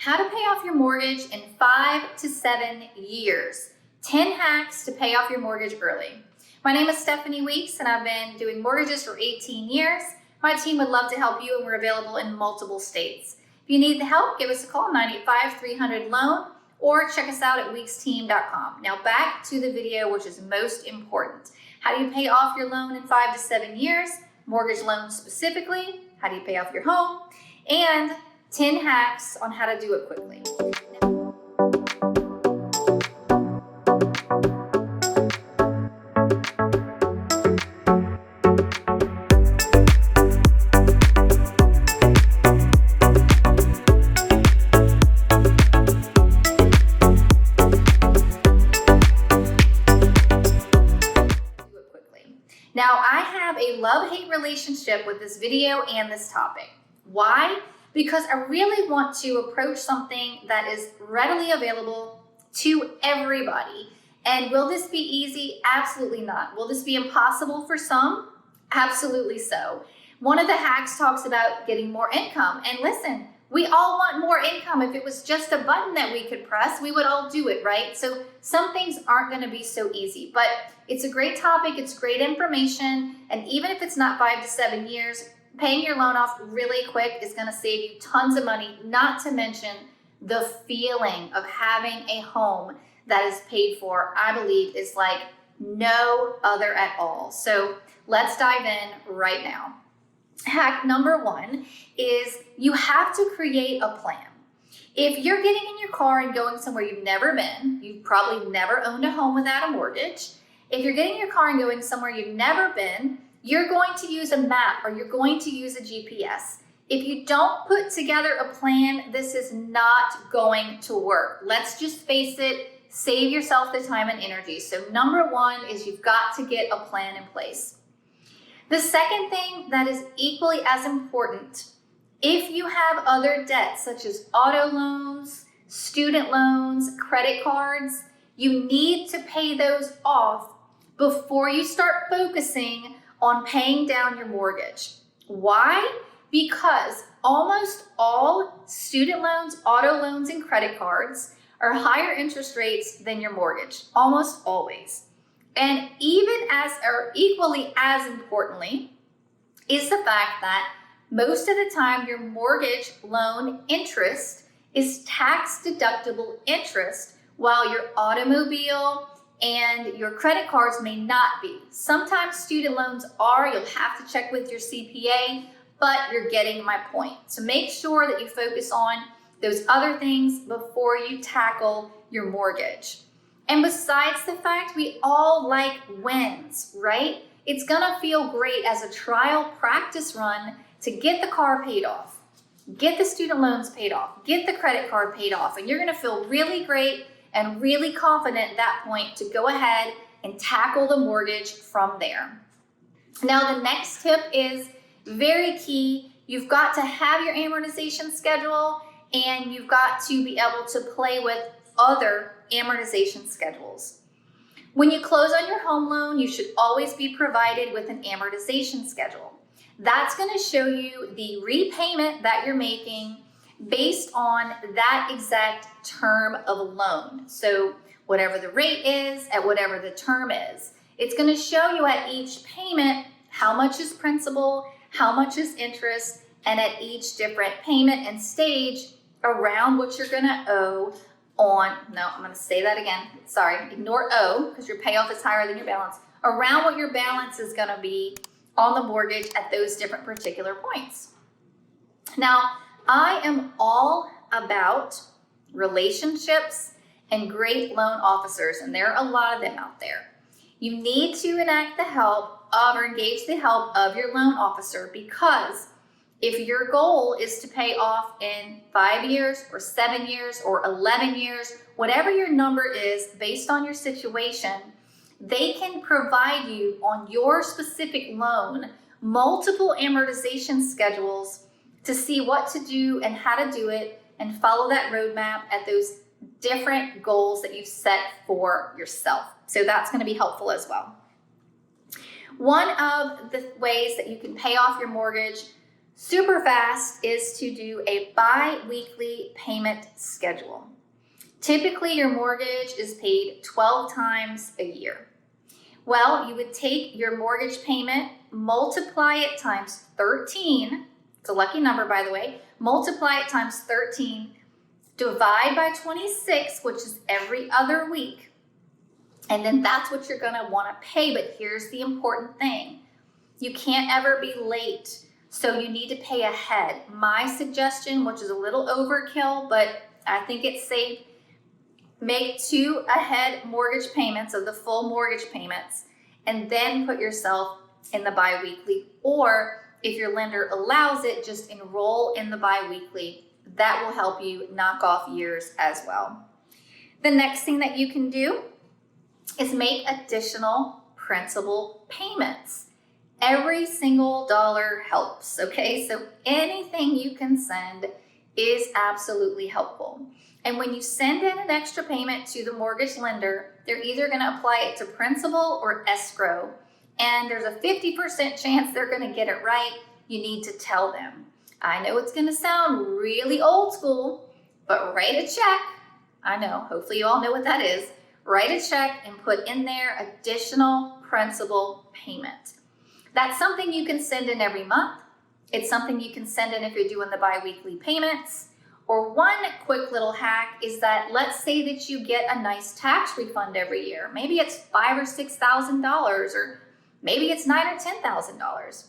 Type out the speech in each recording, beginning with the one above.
how to pay off your mortgage in 5 to 7 years. 10 hacks to pay off your mortgage early. My name is Stephanie Weeks and I've been doing mortgages for 18 years. My team would love to help you and we're available in multiple states. If you need the help, give us a call, 985-300-LOAN, or check us out at weeksteam.com. Now back to the video, which is most important. How do you pay off your loan in 5 to 7 years? Mortgage loans specifically. How do you pay off your home? And 10 hacks on how to do it quickly. Now, I have a love-hate relationship with this video and this topic. Why? Because I really want to approach something that is readily available to everybody. And will this be easy? Absolutely not. Will this be impossible for some? Absolutely so. One of the hacks talks about getting more income. And listen, we all want more income. If it was just a button that we could press, we would all do it, right? So some things aren't going to be so easy, but it's a great topic. It's great information. And even if it's not 5 to 7 years, paying your loan off really quick is going to save you tons of money, not to mention the feeling of having a home that is paid for, I believe, is like no other at all. So let's dive in right now. Hack number 1 is you have to create a plan. If you're getting in your car and going somewhere you've never been, you've probably never owned a home without a mortgage. If you're getting in your car and going somewhere you've never been, you're going to use a map or you're going to use a GPS. If you don't put together a plan, this is not going to work. Let's just face it, save yourself the time and energy. So number 1 is you've got to get a plan in place. The second thing that is equally as important, if you have other debts such as auto loans, student loans, credit cards, you need to pay those off before you start focusing on paying down your mortgage. Why? Because almost all student loans, auto loans, and credit cards are higher interest rates than your mortgage, almost always. And equally as importantly is the fact that most of the time your mortgage loan interest is tax-deductible interest, while your automobile and your credit cards may not be. Sometimes student loans are, you'll have to check with your CPA, but you're getting my point. So make sure that you focus on those other things before you tackle your mortgage. And besides the fact we all like wins, right? It's gonna feel great as a trial practice run to get the car paid off, get the student loans paid off, get the credit card paid off, and you're gonna feel really great and really confident at that point to go ahead and tackle the mortgage from there. Now, the next tip is very key. You've got to have your amortization schedule and you've got to be able to play with other amortization schedules. When you close on your home loan, you should always be provided with an amortization schedule. That's going to show you the repayment that you're making based on that exact term of loan. So whatever the rate is, at whatever the term is, it's going to show you at each payment how much is principal, how much is interest, and at each different payment and stage around what you're going to owe on, no, I'm going to say that again. Sorry, ignore owe because your payoff is higher than your balance. Around what your balance is going to be on the mortgage at those different particular points. Now, I am all about relationships and great loan officers, and there are a lot of them out there. You need to enact the help of or engage the help of your loan officer, because if your goal is to pay off in 5 years or 7 years or 11 years, whatever your number is based on your situation, they can provide you on your specific loan multiple amortization schedules to see what to do and how to do it and follow that roadmap at those different goals that you've set for yourself. So that's going to be helpful as well. One of the ways that you can pay off your mortgage Super fast is to do a bi-weekly payment schedule. Typically, your mortgage is paid 12 times a year. Well, you would take your mortgage payment, multiply it times 13. It's a lucky number, by the way. Multiply it times 13, divide by 26, which is every other week. And then that's what you're gonna wanna pay. But here's the important thing. You can't ever be late, so you need to pay ahead. My suggestion, which is a little overkill, but I think it's safe, make 2 ahead mortgage payments of the full mortgage payments, and then put yourself in the bi-weekly. Or if your lender allows it, just enroll in the bi-weekly. That will help you knock off years as well. The next thing that you can do is make additional principal payments. Every single dollar helps, okay? So anything you can send is absolutely helpful. And when you send in an extra payment to the mortgage lender, they're either gonna apply it to principal or escrow. And there's a 50% chance they're gonna get it right. You need to tell them. I know it's gonna sound really old school, but write a check. I know, hopefully you all know what that is. Write a check and put in there additional principal payment. That's something you can send in every month. It's something you can send in if you're doing the bi-weekly payments. Or one quick little hack is that, let's say that you get a nice tax refund every year. Maybe it's $5,000 or $6,000, or maybe it's $9,000 or $10,000.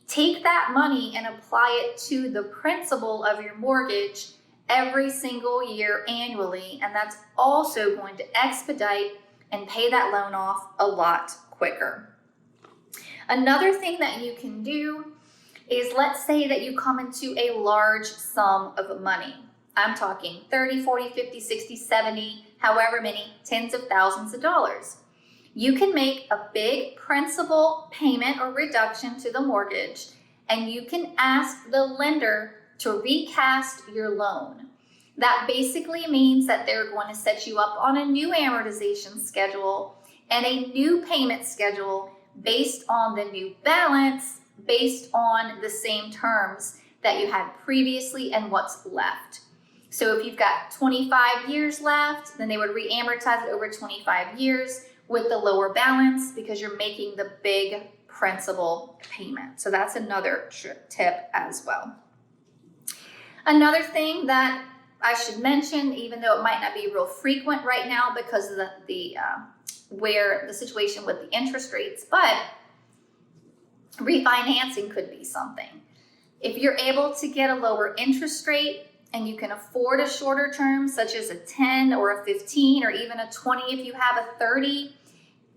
Take that money and apply it to the principal of your mortgage every single year annually, and that's also going to expedite and pay that loan off a lot quicker. Another thing that you can do is, let's say that you come into a large sum of money. I'm talking 30, 40, 50, 60, 70, however many, tens of thousands of dollars. You can make a big principal payment or reduction to the mortgage, and you can ask the lender to recast your loan. That basically means that they're going to set you up on a new amortization schedule and a new payment schedule based on the new balance, based on the same terms that you had previously and what's left. So if you've got 25 years left, then they would re-amortize it over 25 years with the lower balance, because you're making the big principal payment. So that's another tip as well. Another thing that I should mention, even though it might not be real frequent right now because of the situation with the interest rates, but refinancing could be something. If you're able to get a lower interest rate and you can afford a shorter term, such as a 10 or a 15 or even a 20 if you have a 30,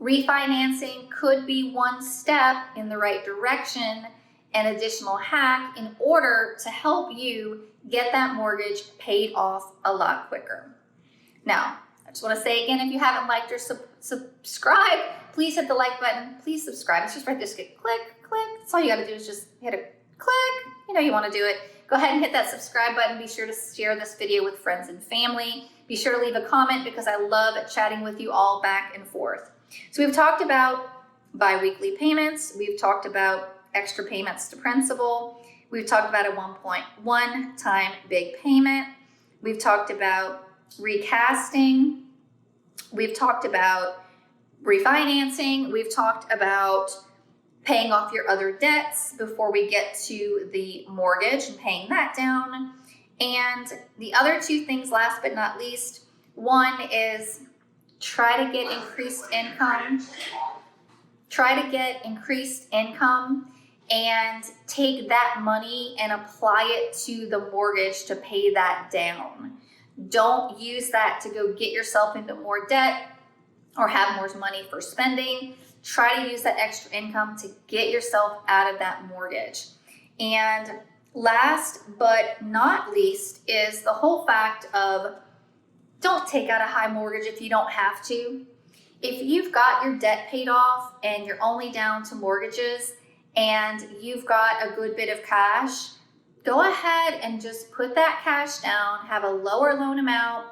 refinancing could be one step in the right direction, an additional hack in order to help you get that mortgage paid off a lot quicker. Now, I just want to say again, if you haven't liked or subscribed, please hit the like button. Please subscribe. It's just right there. Just get click, click. That's all you got to do is just hit a click. You know you want to do it. Go ahead and hit that subscribe button. Be sure to share this video with friends and family. Be sure to leave a comment, because I love chatting with you all back and forth. So we've talked about bi-weekly payments. We've talked about extra payments to principal. We've talked about a 1.1 time big payment. We've talked about recasting. We've talked about refinancing. We've talked about paying off your other debts before we get to the mortgage and paying that down. And the other two things, last but not least, one is try to get increased income. Try to get increased income and take that money and apply it to the mortgage to pay that down. Don't use that to go get yourself into more debt or have more money for spending. Try to use that extra income to get yourself out of that mortgage. And last but not least is the whole fact of, don't take out a high mortgage if you don't have to. If you've got your debt paid off and you're only down to mortgages and you've got a good bit of cash, go ahead and just put that cash down, have a lower loan amount,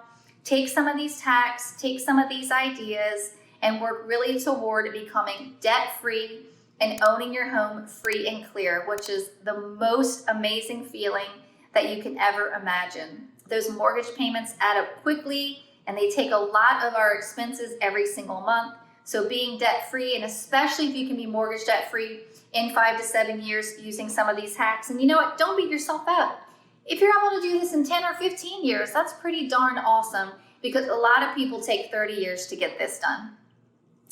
take some of these hacks, take some of these ideas, and work really toward becoming debt-free and owning your home free and clear, which is the most amazing feeling that you can ever imagine. Those mortgage payments add up quickly, and they take a lot of our expenses every single month. So being debt-free, and especially if you can be mortgage debt-free in 5 to 7 years using some of these hacks. And you know what? Don't beat yourself up. If you're able to do this in 10 or 15 years, that's pretty darn awesome, because a lot of people take 30 years to get this done.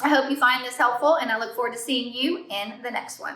I hope you find this helpful, and I look forward to seeing you in the next one.